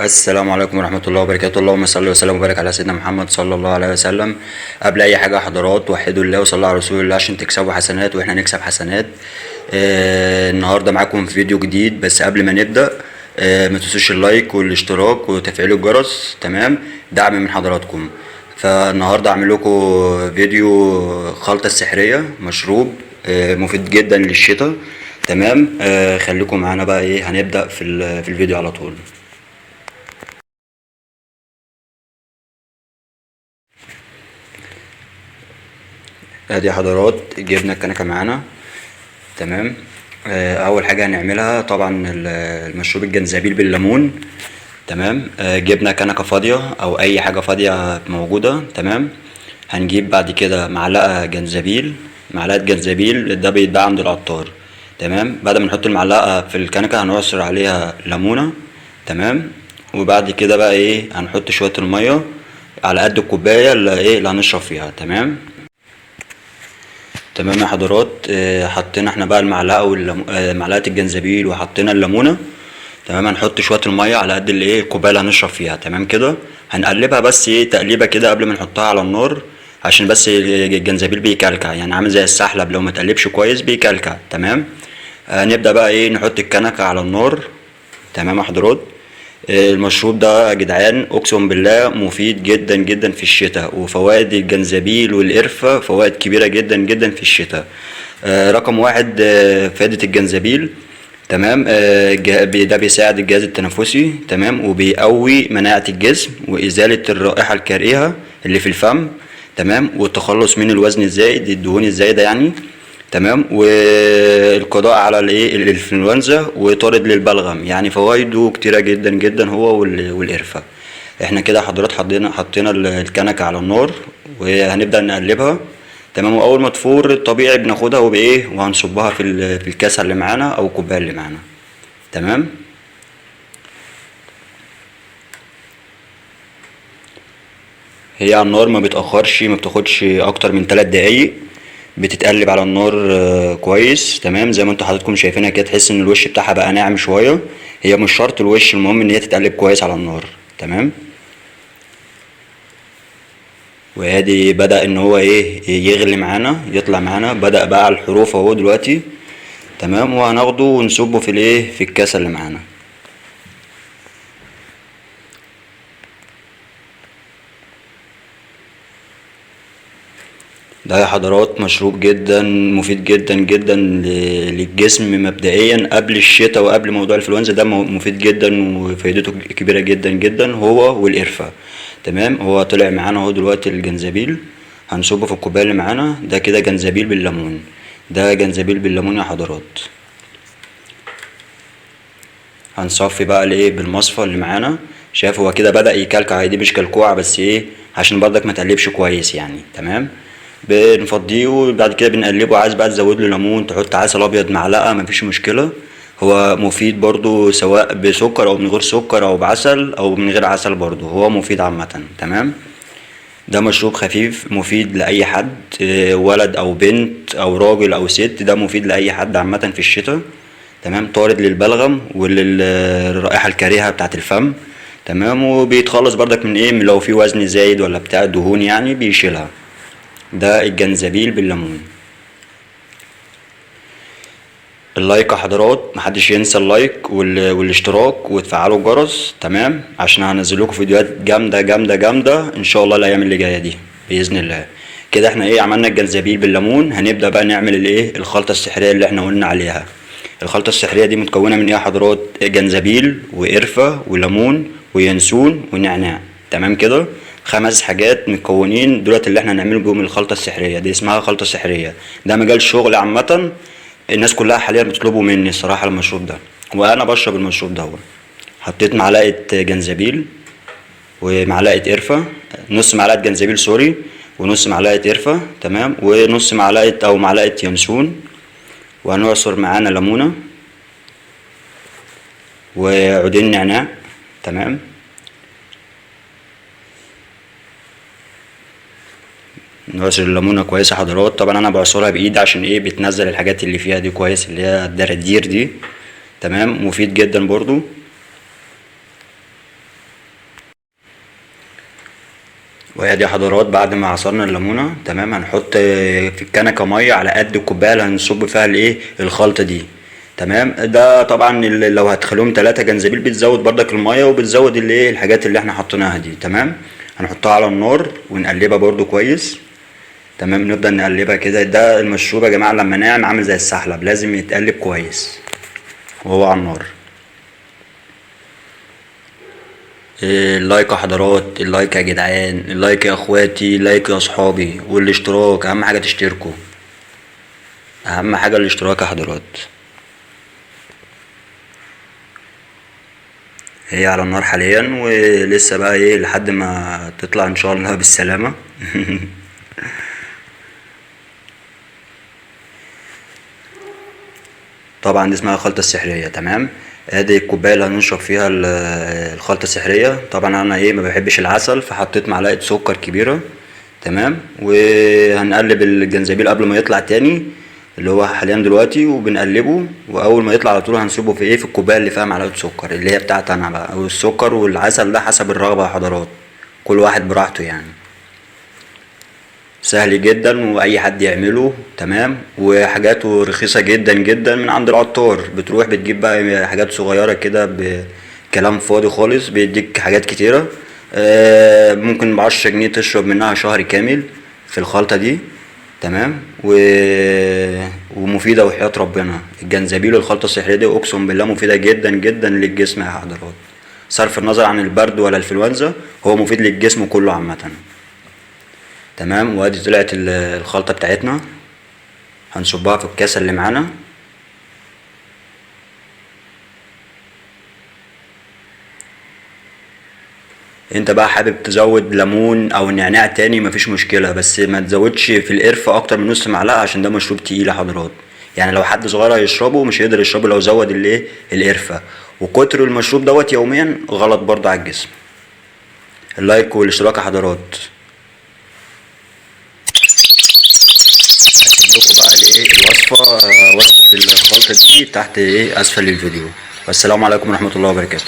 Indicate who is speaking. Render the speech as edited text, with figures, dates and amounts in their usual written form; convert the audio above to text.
Speaker 1: السلام عليكم ورحمة الله وبركاته. اللهم صل وسلم وبارك على سيدنا محمد صلى الله عليه وسلم. قبل أي حاجة يا حضرات وحدوا الله وصلوا على رسول الله عشان تكسبوا حسنات وإحنا نكسب حسنات. النهاردة معاكم في فيديو جديد، بس قبل ما نبدأ ما تنسوش اللايك والاشتراك وتفعيل الجرس، تمام؟ دعم من حضراتكم. فالنهاردة أعمل لكم فيديو خلطة السحرية، مشروب مفيد جدا للشتاء، تمام؟ خليكم معانا بقى، هنبدأ في الفيديو على طول. ادي يا حضرات جبنا الكنكه معانا، تمام. اول حاجه هنعملها طبعا المشروب الجنزبيل بالليمون، تمام. جبنا كنكه فاضيه او اي حاجه فاضيه موجوده، تمام. هنجيب بعد كده معلقه جنزبيل، ده بيتباع عند العطار، تمام. بعد ما نحط المعلقه في الكنكه هنعصر عليها ليمونه، تمام. وبعد كده بقى هنحط شويه الميه على قد الكوبايه اللي هنشرب فيها، تمام. تمام يا حضرات. حطينا احنا بقى المعلقه معلقه الجنزبيل وحطينا الليمونه، تمام. هنحط شويه الميه على قد الكوبايه اللي هنشرب فيها، تمام كده. هنقلبها بس تقليبه كده قبل ما نحطها على النار، عشان بس الجنزبيل بيكلكع، يعني عامل زي السحلب، لو ما تقلبش كويس بيكلكع، تمام. نبدا بقى نحط الكنكه على النار، تمام يا حضرات. المشروب ده يا جدعان اقسم بالله مفيد جدا جدا في الشتاء، وفوائد الجنزبيل والقرفة فوائد كبيرة جدا جدا في الشتاء. رقم واحد، فائدة الجنزبيل، تمام. ده بيساعد الجهاز التنفسي، تمام، وبيقوي مناعة الجسم وإزالة الرائحة الكريهة اللي في الفم، تمام، والتخلص من الوزن الزايد، الدهون الزايدة يعني، تمام. والقضاء على الانفلونزا وطارد للبلغم، يعني فوائده كتيرة جدا جدا هو والقرفة. احنا كده حضرات حطينا الكنكة على النار وهنبدأ نقلبها، تمام. واول ما تفور الطبيعي بناخدها وهنصبها في الكاسة اللي معانا او الكوباية اللي معانا، تمام. هي على النار ما بتأخرش، ما بتاخدش اكتر من 3 دقايق، بتتقلب على النار كويس، تمام. زي ما انتوا حضراتكم شايفينها كده، تحس ان الوش بتاعها بقى ناعم شويه. هي مش شرط الوش، المهم ان هي تتقلب كويس على النار، تمام. وادي بدأ ان هو يغلي معانا، يطلع معانا، بدأ بقى على الحروف اهو دلوقتي، تمام. وهناخده ونصبه في الكاسه اللي معانا. ده يا حضرات مشروب جدا مفيد جدا جدا للجسم مبدئيا قبل الشتاء وقبل موضوع الانفلونزا، ده مفيد جدا وفايدته كبيرة جدا جدا، هو والقرفة، تمام. هو طلع معانا اهو دلوقتي الجنزبيل، هنصبه في الكوباية اللي معانا. ده كده جنزبيل بالليمون، ده جنزبيل بالليمون يا حضرات. هنصفي بقى بالمصفى اللي معانا. شايف هو كده بدأ يكلكع، دي مش كلكوعة بس عشان برضك ما تقلبش كويس يعني، تمام. بنفضيه وبعد كده بنقلبه. عايز بقى تزود له ليمون، تحط عسل ابيض معلقه، مفيش مشكله. هو مفيد برضو سواء بسكر او من غير سكر او بعسل او من غير عسل، برضو هو مفيد عامه، تمام. ده مشروب خفيف مفيد لاي حد، ولد او بنت او راجل او ست، ده مفيد لاي حد عامه في الشتاء، تمام. طارد للبلغم وللرائحه الكريهه بتاعه الفم، تمام. وبيتخلص برضك من لو في وزن زايد ولا بتاع دهون، يعني بيشيلها. ده الجنزبيل بالليمون. اللايك يا حضرات، محدش ينسى اللايك والاشتراك وتفعلوا الجرس، تمام، عشان هنزل لكم فيديوهات جامده جامده جامده ان شاء الله الايام اللي جايه دي باذن الله. كده احنا عملنا الجنزبيل بالليمون. هنبدا بقى نعمل الخلطه السحريه اللي احنا قلنا عليها. الخلطه السحريه دي متكونه من يا حضرات؟ جنزبيل وقرفه وليمون وينسون ونعناع، تمام كده. 5 حاجات مكونين دولت اللي احنا هنعمله بيهم الخلطه السحريه دي، اسمها خلطه سحريه. ده مجال شغل عامه، الناس كلها حاليا بتطلبوا مني الصراحه المشروب ده، وانا بشرب المشروب ده. حطيت معلقه جنزبيل ومعلقه قرفه، نص معلقه جنزبيل سوري، ونص معلقه قرفه، تمام، ونص معلقه او معلقه ينسون. وهنعصر معانا ليمونه وعودين نعناع، تمام. نعصر الليمونه كويس يا حضرات. طبعا انا بعصرها بايدي عشان بتنزل الحاجات اللي فيها دي كويس، اللي هي الدرادير دي، تمام. مفيد جدا برضو. وهي دي حضرات بعد ما عصرنا الليمونه تمام، هنحط في الكنكه ميه على قد الكوبايه اللي هنصب فيها الايه الخلطه دي. تمام، ده طبعا لو هتخليهم 3 جنزبيل بتزود بردك الميه وبتزود الايه الحاجات اللي احنا حطيناها دي. تمام، هنحطها على النار ونقلبها برضو كويس. تمام، نبدأ نقلبها كده. ده المشروب يا جماعة لما ناعم عامل زي السحلب، لازم يتقلب كويس وهو على النار. اللايك يا حضرات، اللايك يا جدعان، اللايك يا اخواتي، اللايك يا اصحابي، والاشتراك اهم حاجة تشتركوا، اهم حاجة الاشتراك يا حضرات. هي على النار حاليا ولسه بقى ايه لحد ما تطلع ان شاء الله بالسلامة. طبعا دي اسمها الخلطة السحرية. تمام، ادي الكوباية اللي هنشرب فيها الخلطة السحرية. طبعا انا ايه ما بحبش العسل، فحطيت معلقة سكر كبيرة. تمام، وهنقلب الجنزبيل قبل ما يطلع تاني اللي هو حاليا دلوقتي، وبنقلبه. واول ما يطلع على طول هنسيبه في ايه في الكوبايه اللي فيها معلقه سكر اللي هي بتاعتي انا بقى، والسكر والعسل ده حسب الرغبه يا حضرات، كل واحد براحته يعني. سهل جدا واي حد يعمله. تمام، وحاجاته رخيصة جدا جدا من عند العطار. بتروح بتجيب بقى حاجات صغيرة كده بكلام فاضي خالص، بيديك حاجات كتيرة. ممكن ب10 جنيه تشرب منها شهر كامل في الخلطة دي. تمام، ومفيدة وحياة ربنا. الجنزبيل والخلطة السحرية دي اقسم بالله مفيدة جدا جدا للجسم يا حضرات، صرف النظر عن البرد ولا الانفلونزا، هو مفيد للجسم كله عامة. تمام، وادي طلعت الخلطة بتاعتنا، هنصبها في الكاسة اللي معانا. انت بقى حابب تزود ليمون او نعناع تاني مفيش مشكلة، بس ما تزودش في القرفة اكتر من نص معلقة عشان ده مشروب تقيل يا حضرات. يعني لو حد صغير هيشربه مش هيقدر يشربه لو زود الايه القرفة. وكتر المشروب دوت يوميا غلط برضه على الجسم. اللايك والاشتراك يا حضرات. هسيب لكم بقى الايه الوصفة، وصفة الخلطة دي تحت ايه اسفل الفيديو. والسلام عليكم ورحمة الله وبركاته.